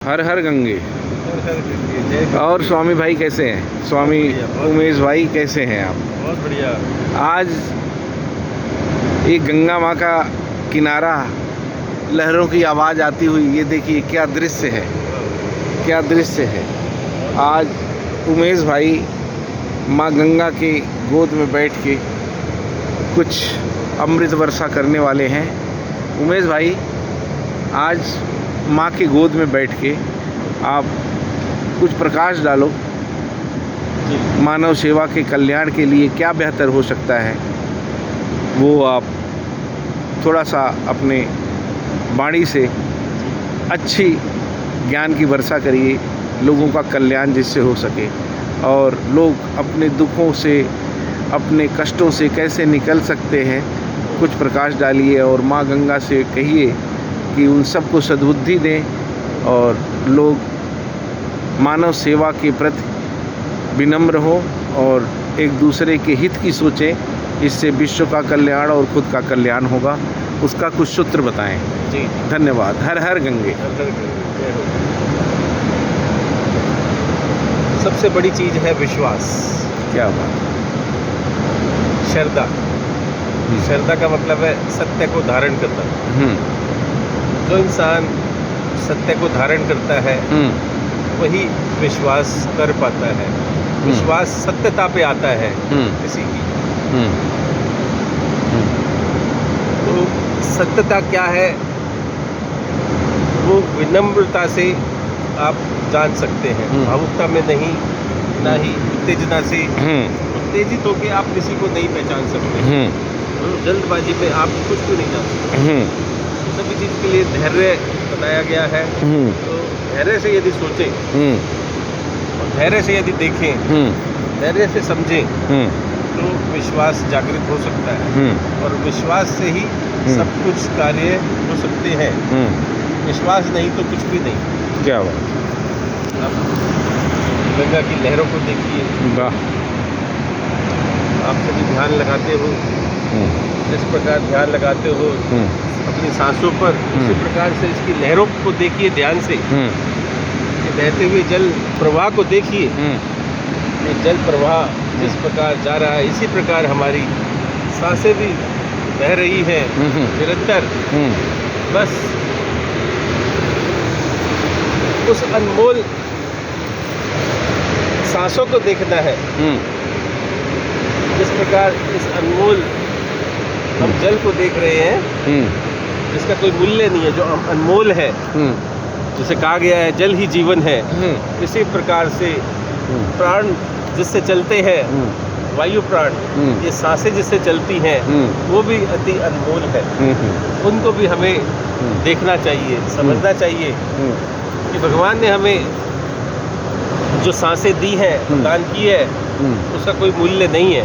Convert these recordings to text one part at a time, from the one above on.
हर हर गंगे। जय और स्वामी भाई कैसे हैं? स्वामी उमेश भाई कैसे हैं आप? बहुत बढ़िया। आज एक गंगा माँ का किनारा, लहरों की आवाज़ आती हुई, ये देखिए क्या दृश्य है, क्या दृश्य है। आज उमेश भाई माँ गंगा के गोद में बैठ के कुछ अमृत वर्षा करने वाले हैं। उमेश भाई, आज माँ के गोद में बैठ के आप कुछ प्रकाश डालो। मानव सेवा के कल्याण के लिए क्या बेहतर हो सकता है, वो आप थोड़ा सा अपने वाणी से अच्छी ज्ञान की वर्षा करिए, लोगों का कल्याण जिससे हो सके, और लोग अपने दुखों से, अपने कष्टों से कैसे निकल सकते हैं, कुछ प्रकाश डालिए। और माँ गंगा से कहिए कि उन सबको सद्बुद्धि दें और लोग मानव सेवा के प्रति विनम्र हो और एक दूसरे के हित की सोचें। इससे विश्व का कल्याण और खुद का कल्याण होगा। उसका कुछ सूत्र बताएं। जी, धन्यवाद। हर हर गंगे। सबसे बड़ी चीज है विश्वास। क्या बात। श्रद्धा। श्रद्धा का मतलब है सत्य को धारण करना। जो इंसान सत्य को धारण करता है वही विश्वास कर पाता है। विश्वास सत्यता पे आता है किसी की। तो सत्यता क्या है, वो विनम्रता से आप जान सकते हैं। भावुकता में नहीं, ना ही उत्तेजना से उत्तेजित होकर आप किसी को नहीं पहचान सकते। जल्दबाजी में आप कुछ भी नहीं जान सकते। सभी चीज़ के लिए धैर्य बनाया गया है। तो धैर्य से यदि सोचें और धैर्य से यदि देखें, धैर्य से समझें, तो विश्वास जागृत हो सकता है। और विश्वास से ही सब कुछ कार्य हो सकते हैं। विश्वास नहीं तो कुछ भी नहीं। क्या बात। अब गंगा की लहरों को देखिए। वाह। आप सभी ध्यान लगाते हो, इस प्रकार ध्यान लगाते हो अपनी सांसों पर, उसी प्रकार से इसकी लहरों को देखिए ध्यान से। ये बहते हुए जल प्रवाह को देखिए। ये जल प्रवाह जिस प्रकार जा रहा है, इसी प्रकार हमारी सांसें भी बह रही हैं निरंतर। बस उस अनमोल सांसों को देखना है। जिस प्रकार इस अनमोल हम जल को देख रहे हैं, जिसका कोई मूल्य नहीं है, जो अनमोल है, जिसे कहा गया है जल ही जीवन है। इसी प्रकार से प्राण जिससे चलते हैं, वायु प्राण, ये सांसें जिससे चलती हैं, वो भी अति अनमोल है। उनको भी हमें देखना चाहिए, समझना चाहिए कि भगवान ने हमें जो सांसें दी है, प्रदान की है, उसका कोई मूल्य नहीं है।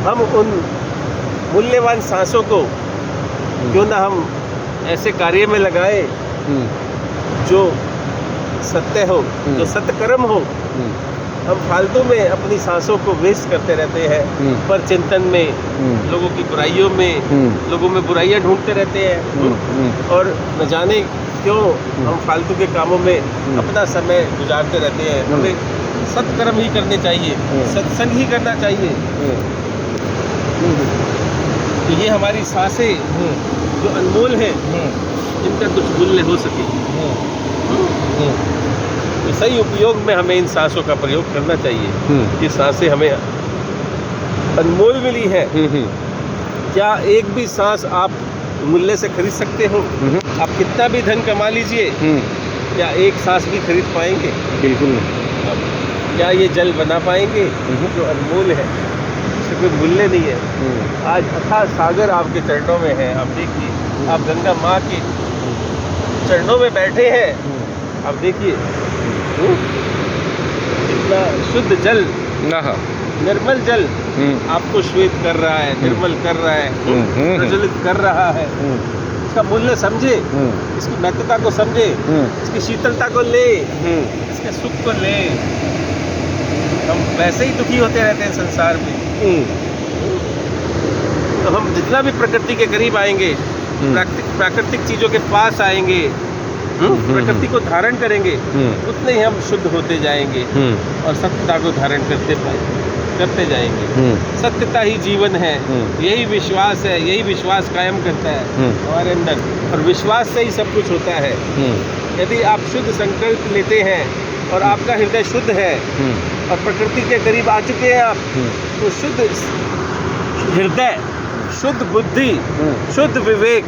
हम उन मूल्यवान सांसों को क्यों ना हम ऐसे कार्य में लगाए जो सत्य हो, जो सत्कर्म हो। हम फालतू में अपनी सांसों को वेस्ट करते रहते हैं, पर चिंतन में, लोगों की बुराइयों में, लोगों में बुराइयां ढूंढते रहते हैं। और न जाने क्यों हम फालतू के कामों में अपना समय गुजारते रहते हैं। हमें सत्कर्म ही करने चाहिए, सत्संग ही करना चाहिए। तो ये हमारी सांसें जो अनमोल हैं, इनका कुछ मूल्य हो सके, तो सही उपयोग में हमें इन सांसों का प्रयोग करना चाहिए। ये सांसें हमें अनमोल मिली है। क्या एक भी सांस आप मूल्य से खरीद सकते हो? आप कितना भी धन कमा लीजिए, क्या एक सांस भी खरीद पाएंगे? बिल्कुल नहीं। क्या ये जल बना पाएंगे जो अनमोल है, इसका कोई मूल्य नहीं है? आज अथाह सागर आपके चरणों में है। आप देखिए, आप गंगा माँ के चरणों में बैठे हैं। आप देखिए इतना शुद्ध जल, निर्मल जल आपको श्वेत कर रहा है, निर्मल कर रहा है, प्रज्वलित कर रहा है। इसका मूल्य समझे, इसकी महत्वता को समझे, इसकी शीतलता को ले, इसके सुख को ले। हम वैसे ही दुखी होते रहते हैं संसार में। तो हम जितना भी प्रकृति के करीब आएंगे, प्राकृतिक चीज़ों के पास आएंगे, प्रकृति को धारण करेंगे उतने ही हम शुद्ध होते जाएंगे और सत्यता को धारण करते जाएंगे। सत्यता ही जीवन है, यही विश्वास है, यही विश्वास कायम करता है हमारे अंदर, और विश्वास से ही सब कुछ होता है। यदि आप शुद्ध संकल्प लेते हैं और आपका हृदय शुद्ध है और प्रकृति के करीब आ चुके हैं आप, तो शुद्ध हृदय, शुद्ध बुद्धि, शुद्ध विवेक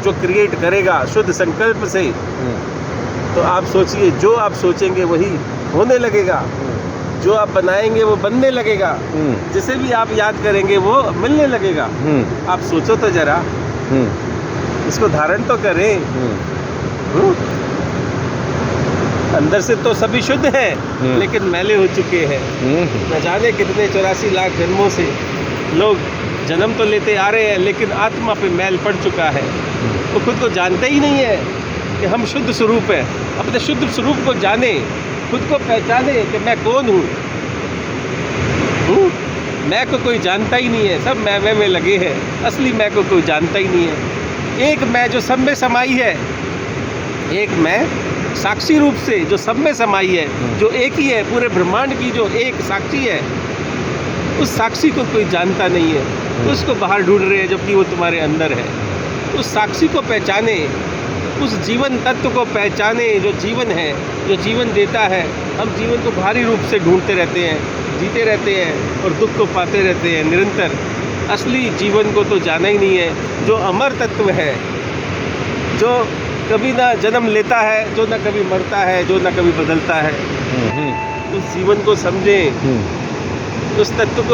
जो क्रिएट करेगा शुद्ध संकल्प से, तो आप सोचिए जो आप सोचेंगे वही होने लगेगा, जो आप बनाएंगे वो बनने लगेगा, जिसे भी आप याद करेंगे वो मिलने लगेगा। आप सोचो तो जरा, इसको धारण तो करें। अंदर से तो सभी शुद्ध हैं, लेकिन मैले हो चुके हैं। न जाने कितने 84 लाख जन्मों से लोग जन्म तो लेते आ रहे हैं, लेकिन आत्मा पे मैल पड़ चुका है। वो खुद को जानते ही नहीं है कि हम शुद्ध स्वरूप है। अपने शुद्ध स्वरूप को जाने, खुद को पहचाने कि मैं कौन हूँ। मैं को कोई जानता ही नहीं है, सब मैं में लगे हैं। असली मैं को कोई जानता ही नहीं है। एक मैं जो सब में समाई है, एक मैं साक्षी रूप से जो सब में समाई है, जो एक ही है, पूरे ब्रह्मांड की जो एक साक्षी है, उस साक्षी को कोई जानता नहीं है। उसको बाहर ढूंढ रहे हैं, जबकि वो तुम्हारे अंदर है। उस साक्षी को पहचाने, उस जीवन तत्व को पहचाने जो जीवन है, जो जीवन देता है। हम जीवन को बाहरी रूप से ढूंढते रहते हैं, जीते रहते हैं और दुख को पाते रहते हैं निरंतर। असली जीवन को तो जाना ही नहीं है, जो अमर तत्व है, जो कभी ना जन्म लेता है, जो ना कभी मरता है, जो ना कभी बदलता है। उस जीवन को समझें, उस तत्व को